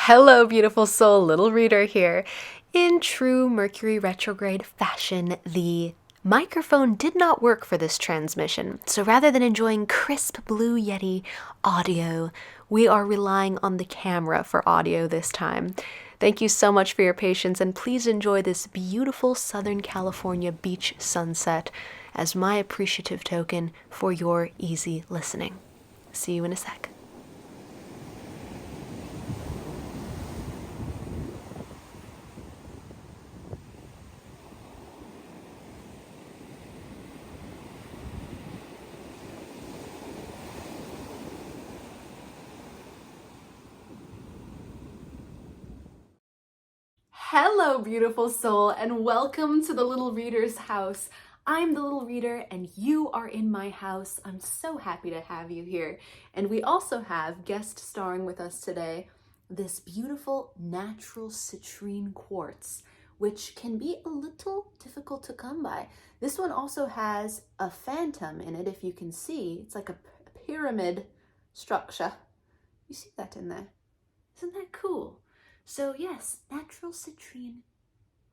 Hello, beautiful soul, little reader here. In true Mercury retrograde fashion, the microphone did not work for this transmission, so rather than enjoying crisp Blue Yeti audio, we are relying on the camera for audio this time. Thank you so much for your patience, and please enjoy this beautiful Southern California beach sunset as my appreciative token for your easy listening. See you in a sec. Hello, beautiful soul, and welcome to the Little Reader's house. I'm the Little Reader, and you are in my house. I'm so happy to have you here. And we also have guest starring with us today, this beautiful natural citrine quartz, which can be a little difficult to come by. This one also has a phantom in it, if you can see. It's like a pyramid structure. You see that in there? Isn't that cool? So yes, natural citrine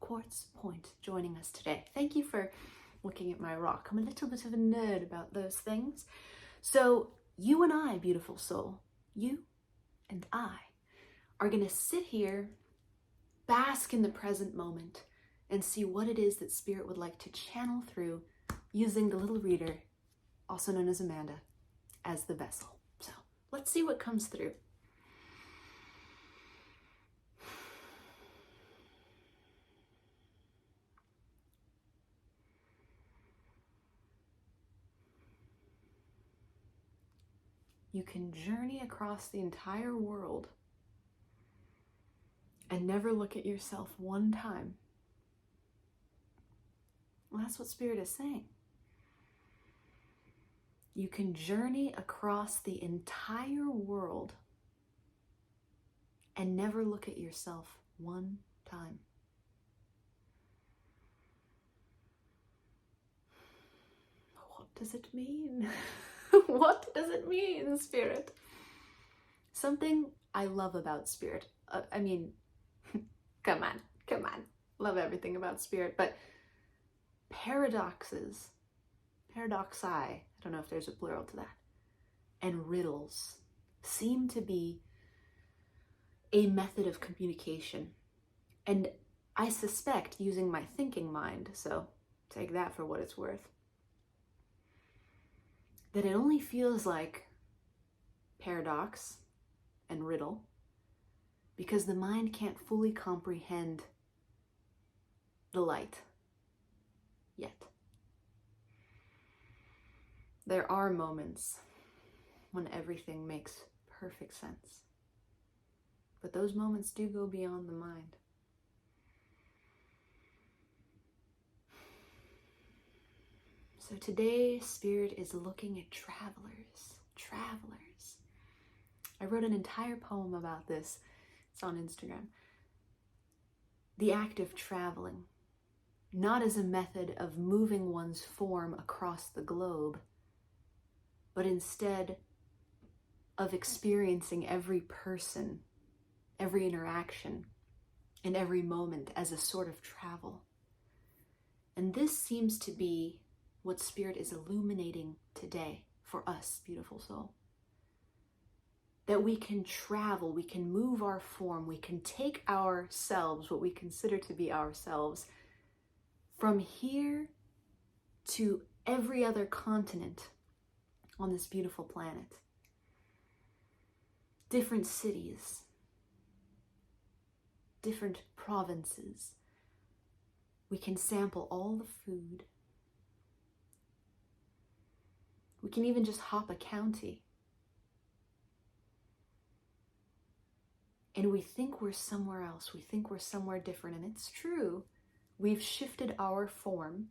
quartz point joining us today. Thank you for looking at my rock. I'm a little bit of a nerd about those things. So you and I, beautiful soul, you and I are going to sit here, bask in the present moment, and see what it is that Spirit would like to channel through using the Little Reader, also known as Amanda, as the vessel. So let's see what comes through. You can journey across the entire world and never look at yourself one time. Well, that's what Spirit is saying. You can journey across the entire world and never look at yourself one time. What does it mean? What does it mean, Spirit? Something I love about Spirit. Come on. Love everything about Spirit, but paradoxi, I don't know if there's a plural to that, and riddles seem to be a method of communication. And I suspect, using my thinking mind, so take that for what it's worth, that it only feels like paradox and riddle because the mind can't fully comprehend the light yet. There are moments when everything makes perfect sense, but those moments do go beyond the mind. So today, Spirit is looking at travelers. I wrote an entire poem about this. It's on Instagram. The act of traveling, not as a method of moving one's form across the globe, but instead of experiencing every person, every interaction, and every moment as a sort of travel. And this seems to be what Spirit is illuminating today for us, beautiful soul. That we can travel, we can move our form, we can take ourselves, what we consider to be ourselves, from here to every other continent on this beautiful planet. Different cities, different provinces. We can sample all the food. We can even just hop a county. And we think we're somewhere else. We think we're somewhere different. And it's true. We've shifted our form.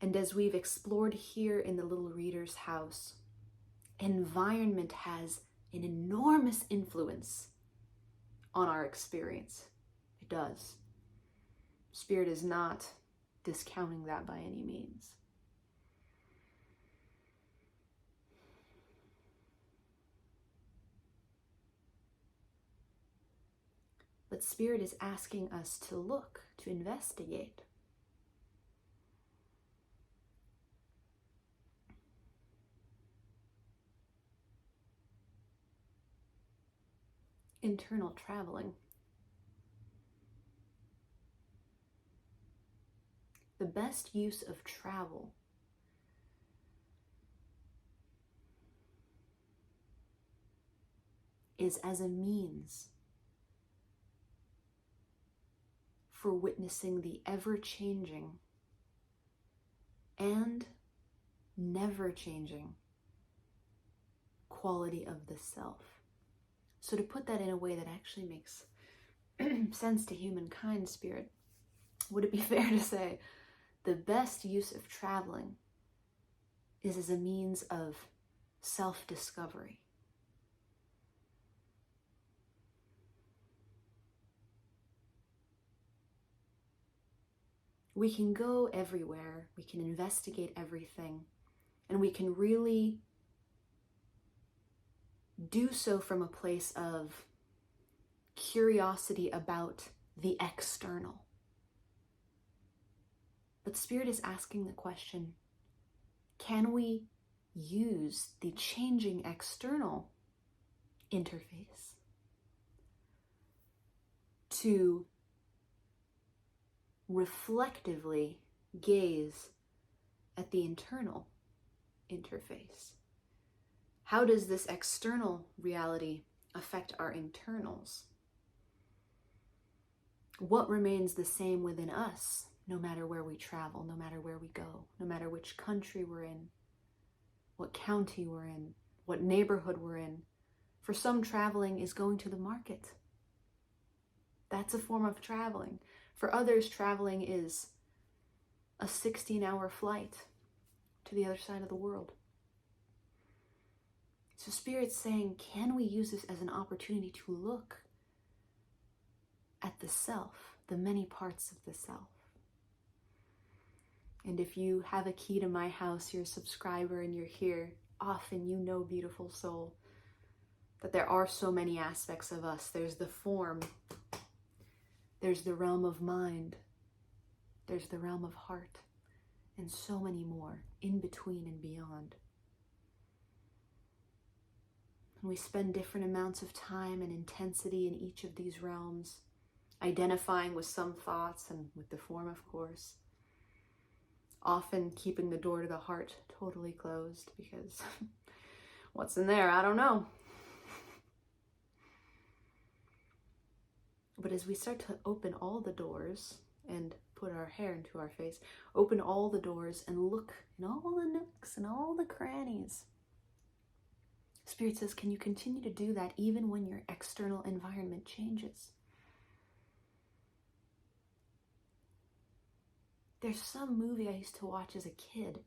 And as we've explored here in the Little Reader's house, environment has an enormous influence on our experience. It does. Spirit is not discounting that by any means. But Spirit is asking us to look, to investigate. Internal traveling. The best use of travel is as a means for witnessing the ever-changing and never-changing quality of the self. So to put that in a way that actually makes sense to humankind, Spirit, would it be fair to say the best use of traveling is as a means of self-discovery? We can go everywhere, we can investigate everything, and we can really do so from a place of curiosity about the external. But Spirit is asking the question, can we use the changing external interface to reflectively gaze at the internal interface? How does this external reality affect our internals? What remains the same within us, no matter where we travel, no matter where we go, no matter which country we're in, what county we're in, what neighborhood we're in? For some, traveling is going to the market. That's a form of traveling. For others, traveling is a 16-hour flight to the other side of the world. So Spirit's saying, can we use this as an opportunity to look at the self, the many parts of the self? And if you have a key to my house, you're a subscriber and you're here, often you know, beautiful soul, that there are so many aspects of us. There's the form, there's the realm of mind, there's the realm of heart, and so many more in between and beyond. And we spend different amounts of time and intensity in each of these realms, identifying with some thoughts and with the form, of course. Often keeping the door to the heart totally closed because what's in there? I don't know. But as we start to open all the doors and put our hair into our face, open all the doors and look in all the nooks and all the crannies, Spirit says, can you continue to do that even when your external environment changes? There's some movie I used to watch as a kid,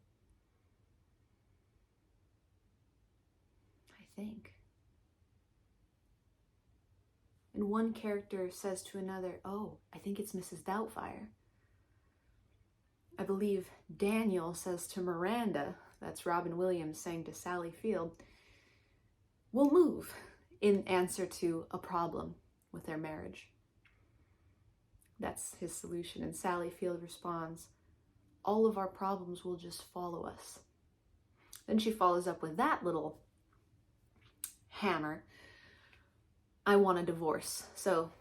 I think. And one character says to another, oh, I think it's Mrs. Doubtfire. I believe Daniel says to Miranda, that's Robin Williams saying to Sally Field, we'll move, in answer to a problem with their marriage. That's his solution. And Sally Field responds, all of our problems will just follow us. Then she follows up with that little hammer. I want a divorce. So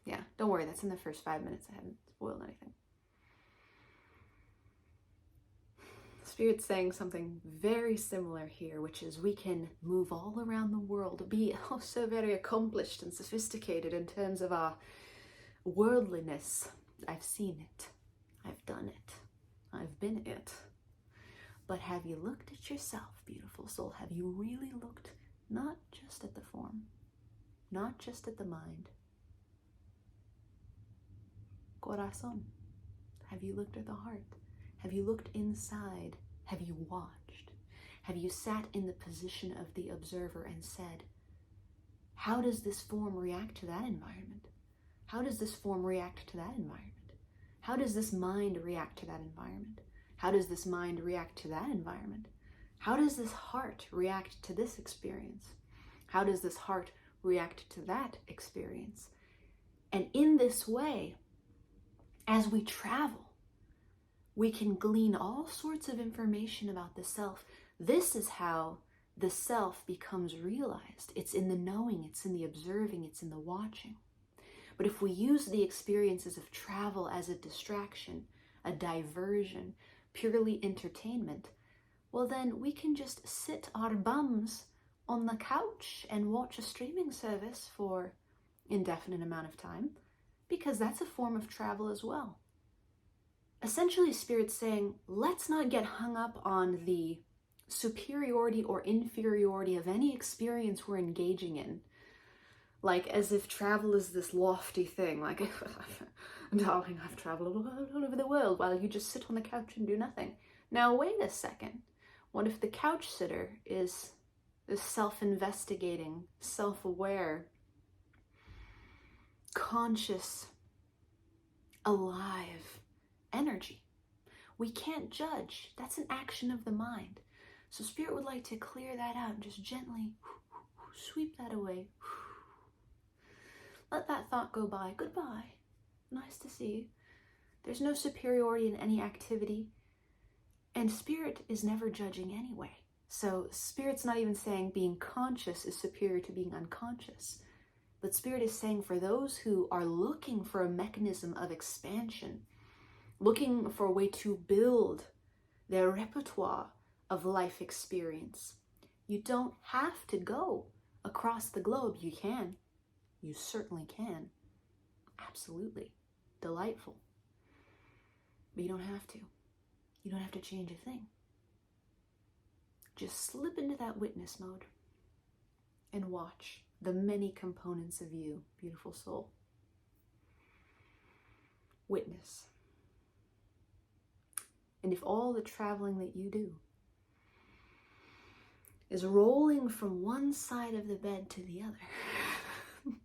yeah, don't worry. That's in the first 5 minutes. I haven't spoiled anything. Spirit's saying something very similar here, which is we can move all around the world, be oh so very accomplished and sophisticated in terms of our worldliness. I've seen it. I've done it. I've been it. But have you looked at yourself, beautiful soul? Have you really looked not just at the form, not just at the mind? Corazón. Have you looked at the heart? Have you looked inside? Have you watched? Have you sat in the position of the observer and said, how does this form react to that environment? How does this form react to that environment? How does this mind react to that environment? How does this mind react to that environment? How does this heart react to this experience? How does this heart react to that experience? And in this way, as we travel, we can glean all sorts of information about the self. This is how the self becomes realized. It's in the knowing, it's in the observing, it's in the watching. But if we use the experiences of travel as a distraction, a diversion, purely entertainment, well then we can just sit our bums on the couch and watch a streaming service for indefinite amount of time, because that's a form of travel as well. Essentially, Spirit's saying, let's not get hung up on the superiority or inferiority of any experience we're engaging in. Like, as if travel is this lofty thing, like, darling, I've traveled all over the world, while you just sit on the couch and do nothing. Now, wait a second. What if the couch sitter is this self-investigating, self-aware, conscious, alive energy? We can't judge. That's an action of the mind. So Spirit would like to clear that out and just gently sweep that away. Let that thought go by. Goodbye. Nice to see you. There's no superiority in any activity. And Spirit is never judging anyway. So Spirit's not even saying being conscious is superior to being unconscious. But Spirit is saying for those who are looking for a mechanism of expansion, looking for a way to build their repertoire of life experience, you don't have to go across the globe. You can. You certainly can. Absolutely. Delightful. But you don't have to. You don't have to change a thing. Just slip into that witness mode and watch the many components of you, beautiful soul. Witness. And if all the traveling that you do is rolling from one side of the bed to the other,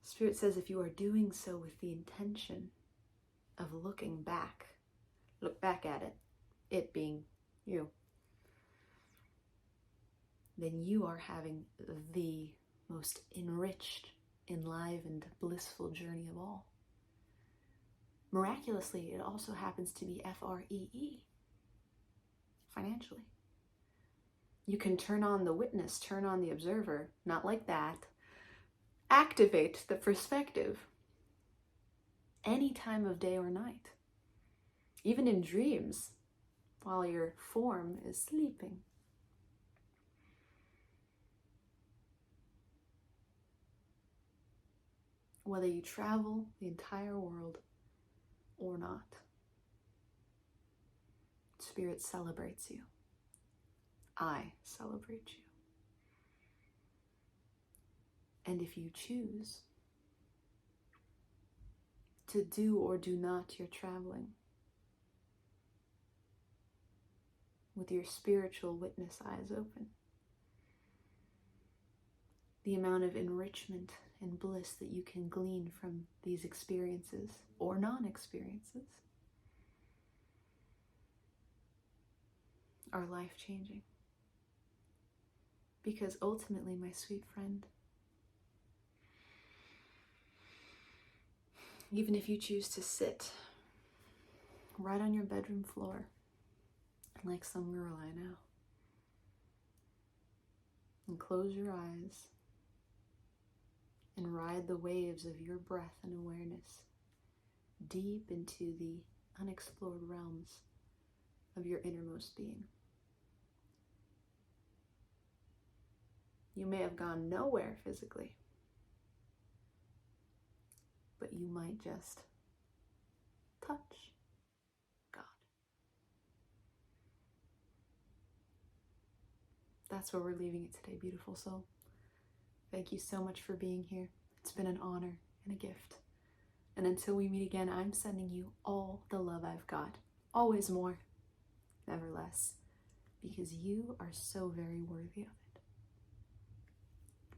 Spirit says if you are doing so with the intention of looking back, look back at it being you, then you are having the most enriched, enlivened, blissful journey of all. Miraculously, it also happens to be FREE, financially. You can turn on the witness, turn on the observer, not like that. Activate the perspective any time of day or night, even in dreams, while your form is sleeping. Whether you travel the entire world or not, Spirit celebrates you. I celebrate you. And if you choose to do or do not your traveling with your spiritual witness eyes open, the amount of enrichment and bliss that you can glean from these experiences or non-experiences are life-changing. Because ultimately, my sweet friend, even if you choose to sit right on your bedroom floor, like some girl I know, and close your eyes and ride the waves of your breath and awareness deep into the unexplored realms of your innermost being. You may have gone nowhere physically, but you might just touch God. That's where we're leaving it today, beautiful soul. Thank you so much for being here. It's been an honor and a gift. And until we meet again, I'm sending you all the love I've got. Always more, never less, because you are so very worthy of it.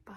Bye.